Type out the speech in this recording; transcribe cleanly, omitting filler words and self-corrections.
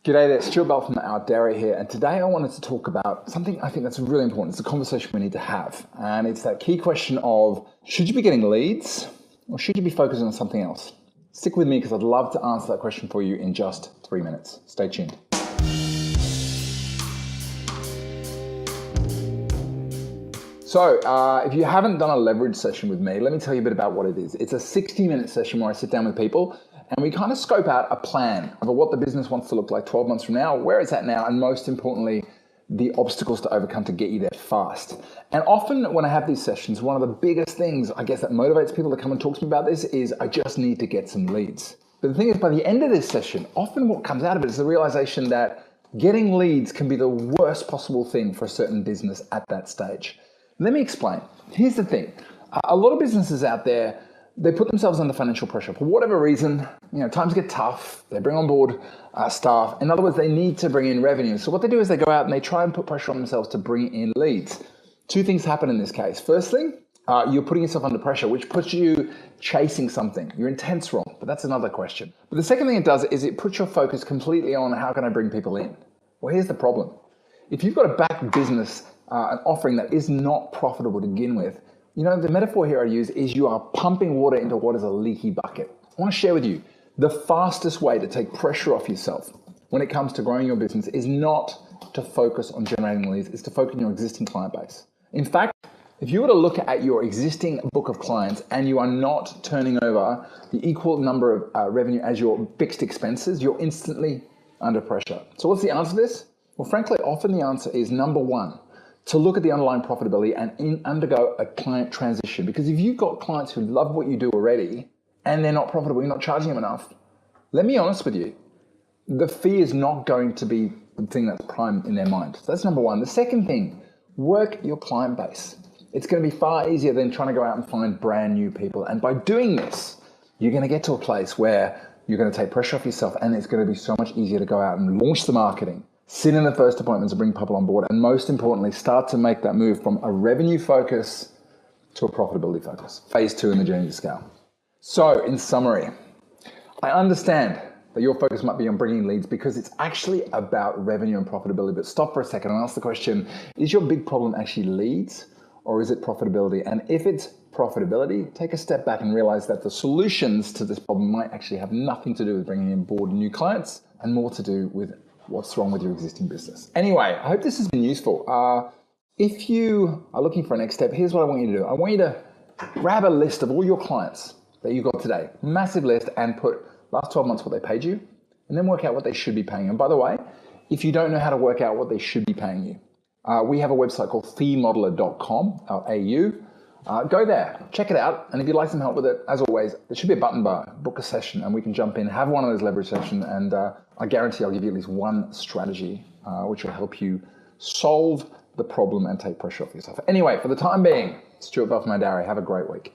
G'day there, Stuart Bell from Our Dairy here, and today I wanted to talk about something I think that's really important. It's a conversation we need to have, and it's that key question of, should you be getting leads or should you be focusing on something else? Stick with me because I'd love to answer that question for you in just 3 minutes. Stay tuned. So if you haven't done a leverage session with me, let me tell you a bit about what it is. It's a 60-minute session where I sit down with people and we kind of scope out a plan of what the business wants to look like 12 months from now, where it's at now, and most importantly, the obstacles to overcome to get you there fast. And often when I have these sessions, one of the biggest things, I guess, that motivates people to come and talk to me about this is I just need to get some leads. But the thing is, by the end of this session, often what comes out of it is the realization that getting leads can be the worst possible thing for a certain business at that stage. Let me explain. Here's the thing. A lot of businesses out there, they put themselves under financial pressure for whatever reason. Times get tough. They bring on board staff. In other words, they need to bring in revenue. So what they do is they go out and they try and put pressure on themselves to bring in leads. Two things happen in this case. Firstly, you're putting yourself under pressure, which puts you chasing something. Your intent's wrong, but that's another question. But the second thing it does is it puts your focus completely on how can I bring people in? Well, here's the problem. If you've got a back business, an offering that is not profitable to begin with, the metaphor here I use is you are pumping water into what is a leaky bucket. I want to share with you, the fastest way to take pressure off yourself when it comes to growing your business is not to focus on generating leads, it's to focus on your existing client base. In fact, if you were to look at your existing book of clients and you are not turning over the equal number of revenue as your fixed expenses, you're instantly under pressure. So what's the answer to this? Well, frankly, often the answer is number one, to look at the underlying profitability and undergo a client transition. Because if you've got clients who love what you do already and they're not profitable, you're not charging them enough, let me be honest with you, the fee is not going to be the thing that's prime in their mind. So that's number one. The second thing, work your client base. It's going to be far easier than trying to go out and find brand new people. And by doing this, you're going to get to a place where you're going to take pressure off yourself and it's going to be so much easier to go out and launch the marketing, sit in the first appointments and bring people on board, and most importantly, start to make that move from a revenue focus to a profitability focus. Phase 2 in the journey to scale. So in summary, I understand that your focus might be on bringing leads because it's actually about revenue and profitability, but stop for a second and ask the question, is your big problem actually leads or is it profitability? And if it's profitability, take a step back and realize that the solutions to this problem might actually have nothing to do with bringing on board new clients and more to do with what's wrong with your existing business. Anyway, I hope this has been useful. If you are looking for a next step, here's what I want you to do. I want you to grab a list of all your clients that you got today, massive list, and put last 12 months what they paid you, and then work out what they should be paying you. And by the way, if you don't know how to work out what they should be paying you, we have a website called feemodeler.com.au. Go there, check it out, and if you'd like some help with it, as always, there should be a button bar, book a session, and we can jump in, have one of those leverage sessions, and I guarantee I'll give you at least one strategy which will help you solve the problem and take pressure off yourself. Anyway, for the time being, Stuart Bell from Our Dairy. Have a great week.